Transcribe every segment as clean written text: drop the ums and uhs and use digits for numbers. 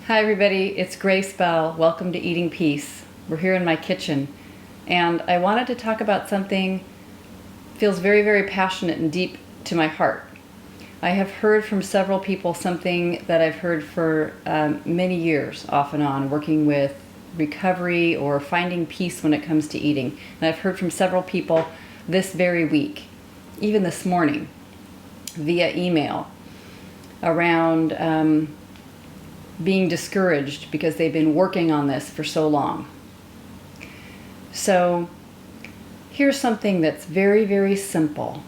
Hi everybody, it's Grace Bell. Welcome to Eating Peace. We're here in my kitchen, and I wanted to talk about something that feels very, very passionate and deep to my heart. I have heard from several people something that I've heard for many years, off and on, working with recovery or finding peace when it comes to eating. And I've heard from several people this very week, even this morning, via email, around being discouraged because they've been working on this for so long. So here's something that's very, very simple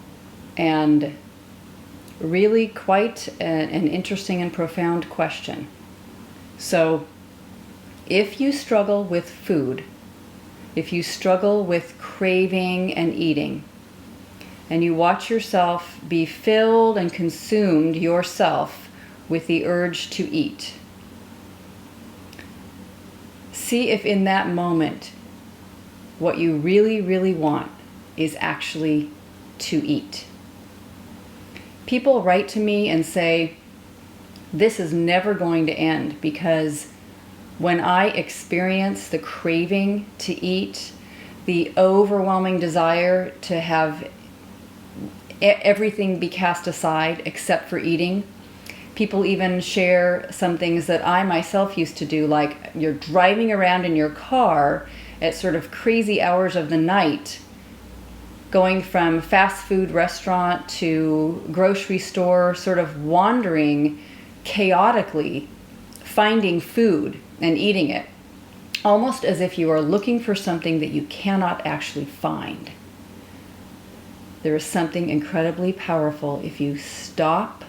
and really quite an interesting and profound question. So if you struggle with food, if you struggle with craving and eating, and you watch yourself be filled and consumed yourself with the urge to eat, see if in that moment what you really, really want is actually to eat. People write to me and say, this is never going to end because when I experience the craving to eat, the overwhelming desire to have everything be cast aside except for eating. People even share some things that I myself used to do, like you're driving around in your car at sort of crazy hours of the night, going from fast food restaurant to grocery store, sort of wandering chaotically, finding food and eating it, almost as if you are looking for something that you cannot actually find. There is something incredibly powerful if you stop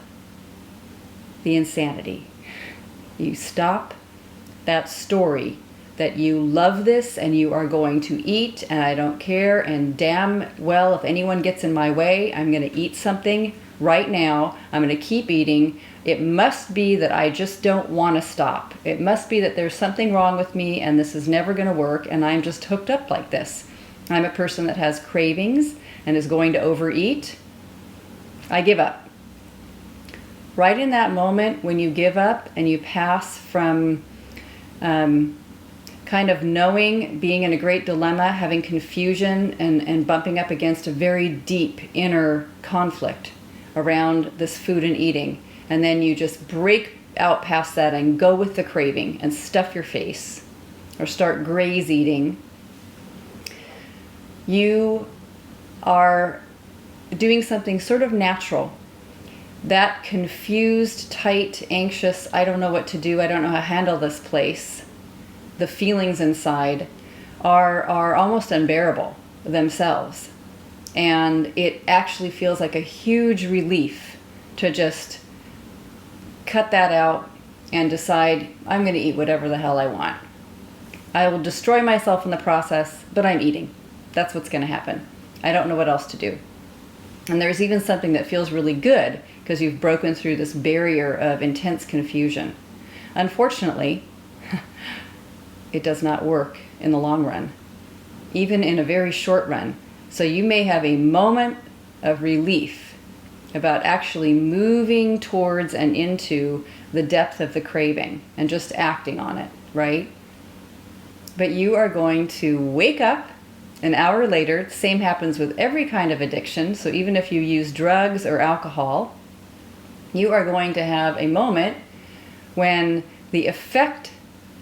the insanity. You stop that story that you love this and you are going to eat and I don't care and damn well if anyone gets in my way, I'm going to eat something right now. I'm going to keep eating. It must be that I just don't want to stop. It must be that there's something wrong with me and this is never going to work and I'm just hooked up like this. I'm a person that has cravings and is going to overeat. I give up. Right in that moment when you give up and you pass from kind of knowing, being in a great dilemma, having confusion and bumping up against a very deep inner conflict around this food and eating, and then you just break out past that and go with the craving and stuff your face or start graze eating, you are doing something sort of natural. That confused, tight, anxious, I don't know what to do, I don't know how to handle this place, the feelings inside are almost unbearable themselves. And it actually feels like a huge relief to just cut that out and decide, I'm going to eat whatever the hell I want. I will destroy myself in the process, but I'm eating. That's what's going to happen. I don't know what else to do. And there's even something that feels really good because you've broken through this barrier of intense confusion. Unfortunately, it does not work in the long run, even in a very short run. So you may have a moment of relief about actually moving towards and into the depth of the craving and just acting on it, right? But you are going to wake up an hour later. The same happens with every kind of addiction. So even if you use drugs or alcohol, you are going to have a moment when the effect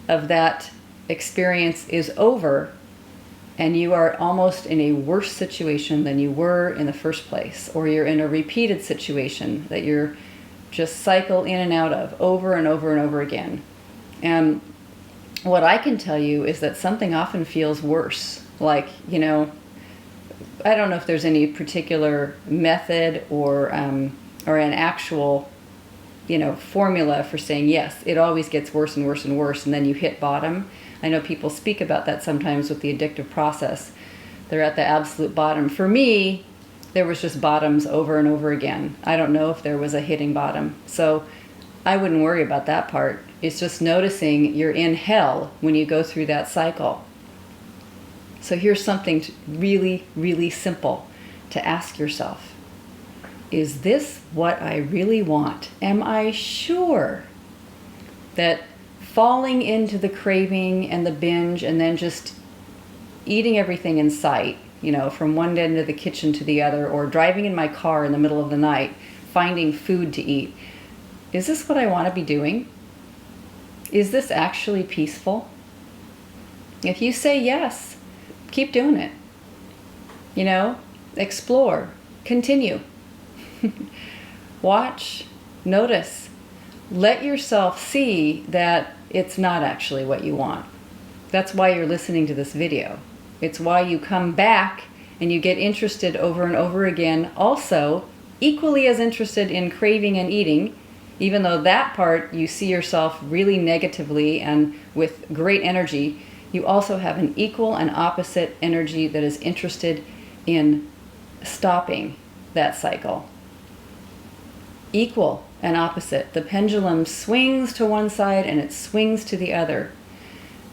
of that experience is over and you are almost in a worse situation than you were in the first place, or you're in a repeated situation that you're just cycle in and out of over and over and over again. And what I can tell you is that something often feels worse. Like, I don't know if there's any particular method or an actual, formula for saying, yes, it always gets worse and worse and worse, and then you hit bottom. I know people speak about that sometimes with the addictive process. They're at the absolute bottom. For me, there was just bottoms over and over again. I don't know if there was a hitting bottom. So I wouldn't worry about that part. It's just noticing you're in hell when you go through that cycle. So here's something really, really simple to ask yourself. Is this what I really want? Am I sure that falling into the craving and the binge and then just eating everything in sight, from one end of the kitchen to the other, or driving in my car in the middle of the night, finding food to eat. Is this what I want to be doing? Is this actually peaceful? If you say yes, keep doing it. Explore, continue. Watch, notice, let yourself see that it's not actually what you want. That's why you're listening to this video. It's why you come back and you get interested over and over again, also equally as interested in craving and eating, even though that part you see yourself really negatively and with great energy. You also have an equal and opposite energy that is interested in stopping that cycle. Equal and opposite. The pendulum swings to one side and it swings to the other.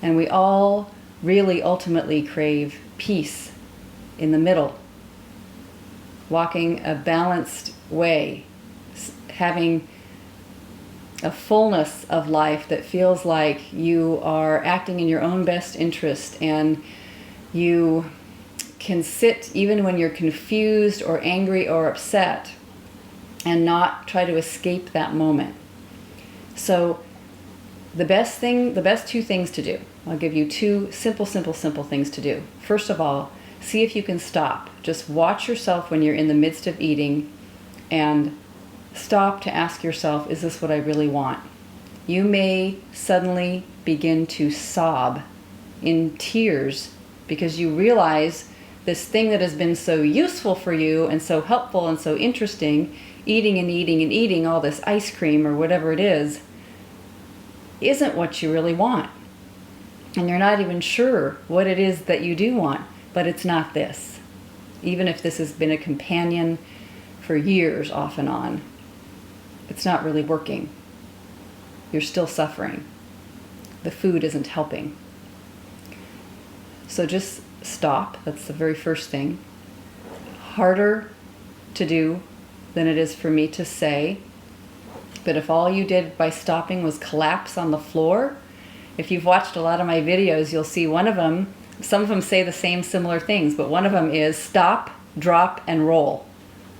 And we all really ultimately crave peace in the middle. Walking a balanced way. Having a fullness of life that feels like you are acting in your own best interest, and you can sit even when you're confused or angry or upset and not try to escape that moment. So the best two things to do. I'll give you two simple things to do. First of all, see if you can stop. Just watch yourself when you're in the midst of eating and stop to ask yourself, is this what I really want? You may suddenly begin to sob in tears because you realize this thing that has been so useful for you and so helpful and so interesting, eating and eating and eating all this ice cream or whatever it is, isn't what you really want. And you're not even sure what it is that you do want, but it's not this. Even if this has been a companion for years off and on, it's not really working. You're still suffering. The food isn't helping. So just stop. That's the very first thing. Harder to do than it is for me to say. But if all you did by stopping was collapse on the floor, if you've watched a lot of my videos, you'll see one of them, some of them say the same similar things, but one of them is stop, drop, and roll.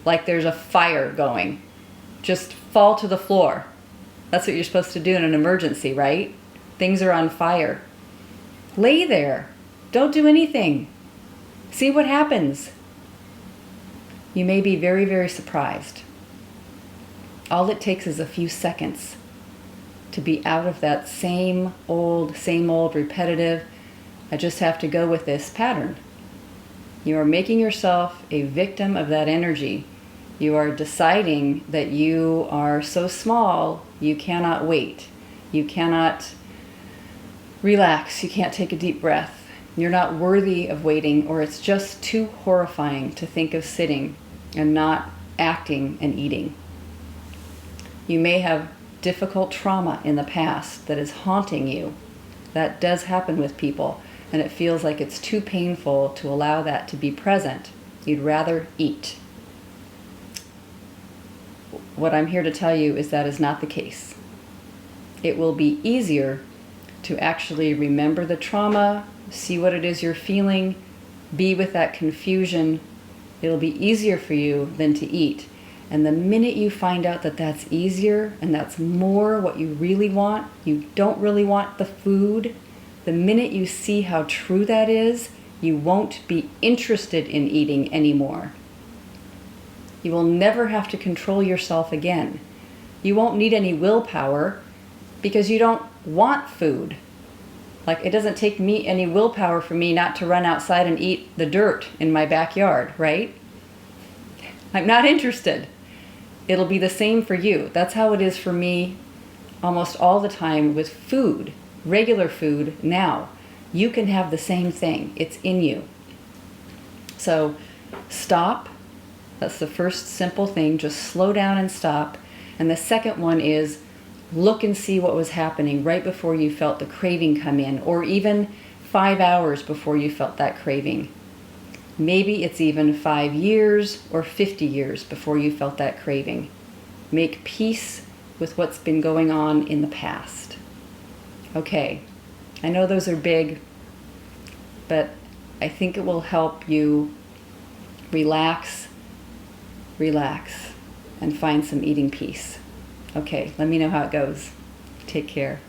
Like there's a fire going. Just fall to the floor. That's what you're supposed to do in an emergency, right? Things are on fire. Lay there. Don't do anything. See what happens. You may be very, very surprised. All it takes is a few seconds to be out of that same old, repetitive, I just have to go with this pattern. You are making yourself a victim of that energy. You are deciding that you are so small, you cannot wait. You cannot relax. You can't take a deep breath. You're not worthy of waiting, or it's just too horrifying to think of sitting and not acting and eating. You may have difficult trauma in the past that is haunting you. That does happen with people, and it feels like it's too painful to allow that to be present. You'd rather eat. What I'm here to tell you is that is not the case. It will be easier to actually remember the trauma, see what it is you're feeling, be with that confusion. It'll be easier for you than to eat. And the minute you find out that that's easier and that's more what you really want, you don't really want the food, the minute you see how true that is, you won't be interested in eating anymore. You will never have to control yourself again. You won't need any willpower because you don't want food. Like, it doesn't take me any willpower for me not to run outside and eat the dirt in my backyard, right? I'm not interested. It'll be the same for you. That's how it is for me almost all the time with food, regular food now. You can have the same thing. It's in you. So stop. That's the first simple thing. Just slow down and stop. And the second one is look and see what was happening right before you felt the craving come in, or even 5 hours before you felt that craving. Maybe it's even 5 years or 50 years before you felt that craving. Make peace with what's been going on in the past. Okay, I know those are big, but I think it will help you relax, and find some eating peace. Okay, let me know how it goes. Take care.